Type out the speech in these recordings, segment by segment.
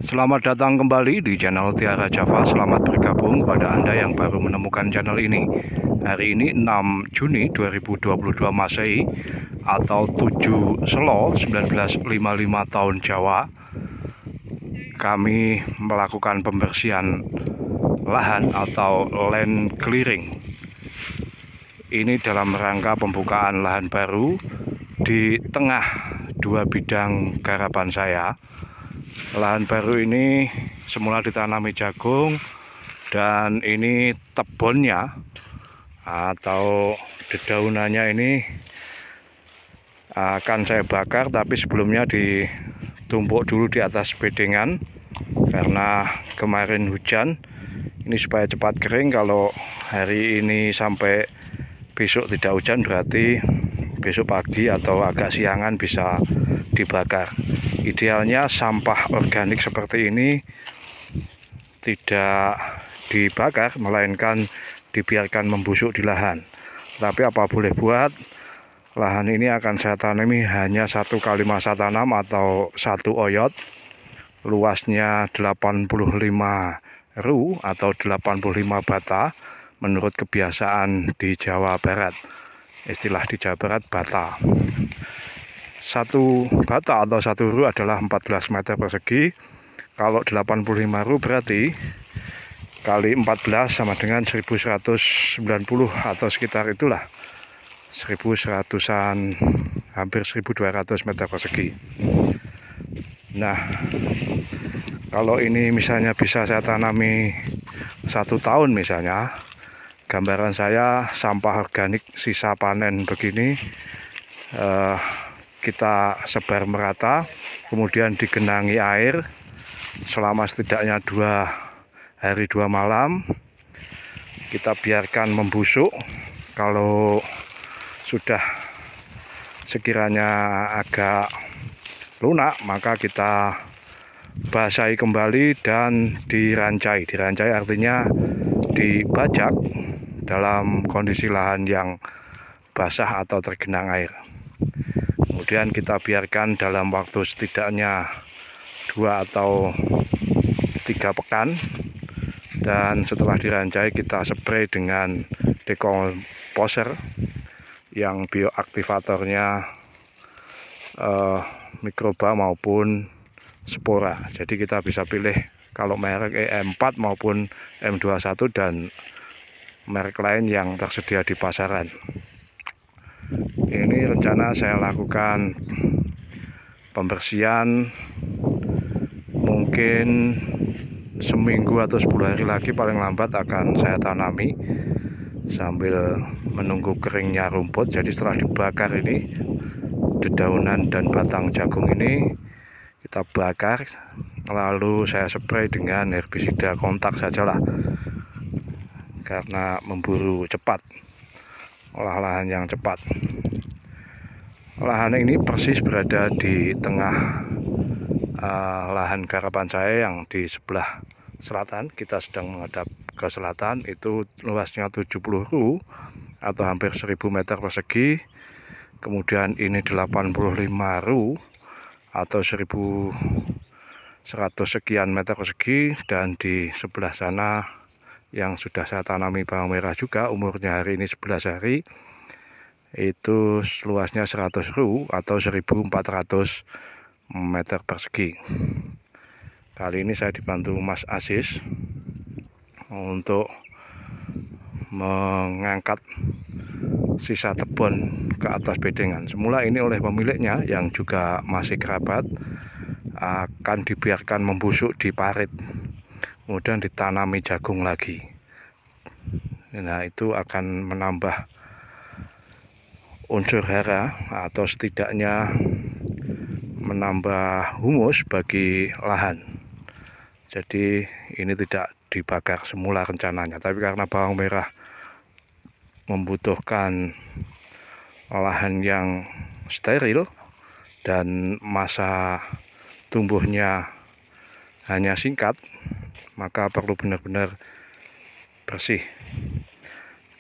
Selamat datang kembali di channel Tiara Java. Selamat bergabung kepada Anda yang baru menemukan channel ini. Hari ini 6 Juni 2022 Masehi atau 7 Selo 1955 tahun Jawa. Kami melakukan pembersihan lahan atau land clearing. Ini dalam rangka pembukaan lahan baru di tengah dua bidang garapan saya. Lahan baru ini semula ditanami jagung, dan ini tebonnya atau dedaunannya ini akan saya bakar, tapi sebelumnya ditumpuk dulu di atas bedengan karena kemarin hujan. Ini supaya cepat kering. Kalau hari ini sampai besok tidak hujan, berarti besok pagi atau agak siangan bisa dibakar. Idealnya sampah organik seperti ini tidak dibakar, melainkan dibiarkan membusuk di lahan. Tapi apa boleh buat, lahan ini akan saya tanami hanya satu kali masa tanam atau satu oyot. Luasnya 85 ru atau 85 bata menurut kebiasaan di Jawa Barat. Istilah di Jawa Barat bata. Satu bata atau satu ru adalah 14 meter persegi. Kalau 85 ru berarti kali 14 sama dengan 1190 atau sekitar itulah, 1100-an, hampir 1200 meter persegi. Nah, kalau ini misalnya bisa saya tanami 1 tahun misalnya, gambaran saya sampah organik sisa panen begini kita sebar merata, kemudian digenangi air selama setidaknya 2 hari 2 malam. Kita biarkan membusuk. Kalau sudah sekiranya agak lunak, maka kita basahi kembali dan dirancai. Dirancai artinya dibajak dalam kondisi lahan yang basah atau tergenang air. Kemudian kita biarkan dalam waktu setidaknya 2 atau 3 pekan, dan setelah dirancai kita spray dengan dekomposer yang bioaktivatornya mikroba maupun spora. Jadi kita bisa pilih kalau merek EM4 maupun M21 dan merek lain yang tersedia di pasaran. Ini rencana saya lakukan pembersihan mungkin seminggu atau 10 hari lagi paling lambat akan saya tanami sambil menunggu keringnya rumput. Jadi setelah dibakar ini, dedaunan dan batang jagung ini kita bakar, lalu saya spray dengan herbisida kontak sajalah, karena memburu cepat, olah lahan yang cepat. Lahan ini persis berada di tengah lahan garapan saya yang di sebelah selatan. Kita sedang menghadap ke selatan. Itu luasnya 70 ru atau hampir 1000 meter persegi. Kemudian ini 85 ru atau 1100 sekian meter persegi, dan di sebelah sana yang sudah saya tanami bawang merah juga, umurnya hari ini 11 hari, itu luasnya 100 ru atau 1400 meter persegi. Kali ini saya dibantu Mas Aziz untuk mengangkat sisa tebon ke atas bedengan. Semula ini oleh pemiliknya yang juga masih kerabat akan dibiarkan membusuk di parit, kemudian ditanami jagung lagi. Nah, itu akan menambah unsur hara atau setidaknya menambah humus bagi lahan. Jadi ini tidak dibakar semula rencananya, tapi karena bawang merah membutuhkan lahan yang steril dan masa tumbuhnya hanya singkat, maka perlu benar-benar bersih.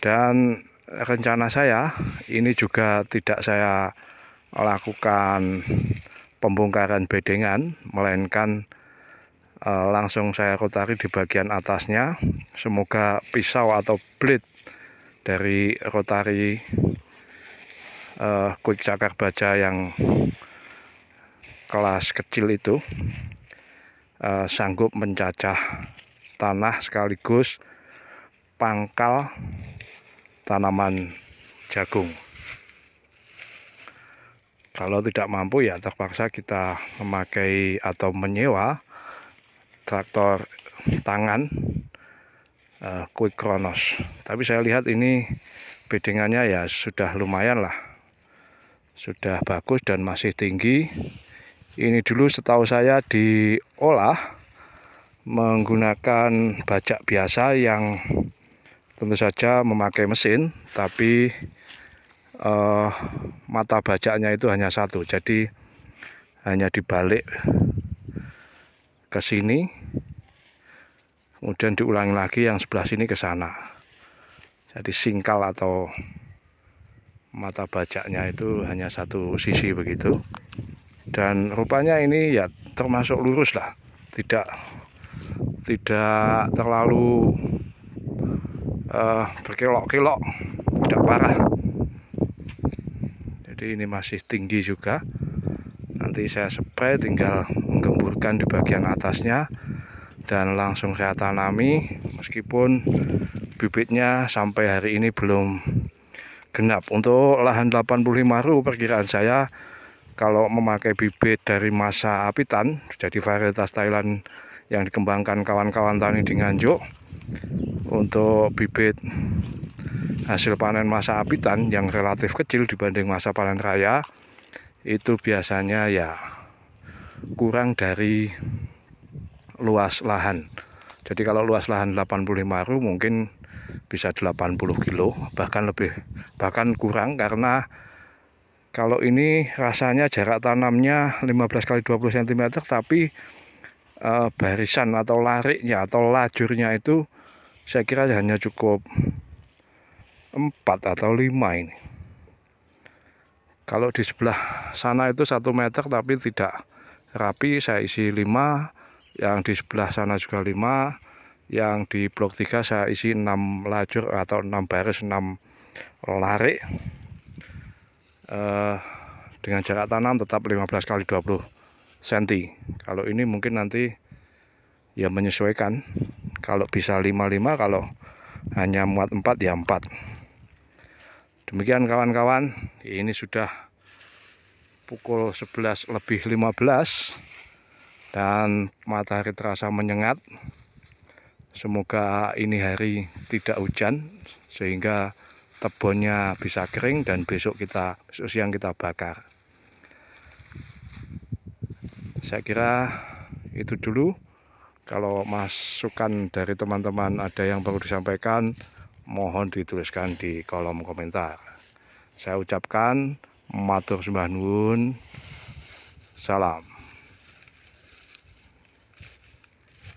Dan rencana saya ini juga tidak saya lakukan pembongkaran bedengan, melainkan langsung saya rotari di bagian atasnya. Semoga pisau atau blade dari rotari quick cakar baja yang kelas kecil itu sanggup mencacah tanah sekaligus pangkal tanaman jagung. Kalau tidak mampu ya terpaksa kita memakai atau menyewa traktor tangan Quick Kronos. Tapi saya lihat ini bedengannya ya sudah lumayan lah, sudah bagus dan masih tinggi. Ini dulu setahu saya diolah menggunakan bajak biasa yang tentu saja memakai mesin, tapi mata bajaknya itu hanya satu, jadi hanya dibalik ke sini, kemudian diulangi lagi yang sebelah sini ke sana. Jadi singkal atau mata bajaknya itu hanya satu sisi begitu. Dan rupanya ini ya termasuk lurus lah, tidak terlalu berkelok-kelok, tidak parah. Jadi ini masih tinggi juga. Nanti saya spray, tinggal menggemburkan di bagian atasnya dan langsung saya tanami, meskipun bibitnya sampai hari ini belum genap. Untuk lahan 85 ru perkiraan saya, kalau memakai bibit dari masa apitan, jadi varietas Thailand yang dikembangkan kawan-kawan tani di Nganjuk, untuk bibit hasil panen masa apitan yang relatif kecil dibanding masa panen raya, itu biasanya ya kurang dari luas lahan. Jadi kalau luas lahan 85 ru mungkin bisa 80 kilo, bahkan lebih, bahkan kurang, karena kalau ini rasanya jarak tanamnya 15 x 20 cm, tapi barisan atau lariknya atau lajurnya itu saya kira hanya cukup 4 atau 5 ini. Kalau di sebelah sana itu 1 meter tapi tidak rapi, saya isi 5, yang di sebelah sana juga 5, yang di blok 3 saya isi 6 lajur atau 6 baris, 6 larik, dengan jarak tanam tetap 15 x 20 cm. Kalau ini mungkin nanti ya menyesuaikan, kalau bisa 5-5, kalau hanya muat 4 ya 4. Demikian kawan-kawan, ini sudah pukul 11 lebih 15 dan matahari terasa menyengat. Semoga ini hari tidak hujan sehingga kebunnya bisa kering dan besok siang kita bakar. Saya kira itu dulu. Kalau masukan dari teman-teman ada yang perlu disampaikan, mohon dituliskan di kolom komentar. Saya ucapkan matur sembah nuwun, salam.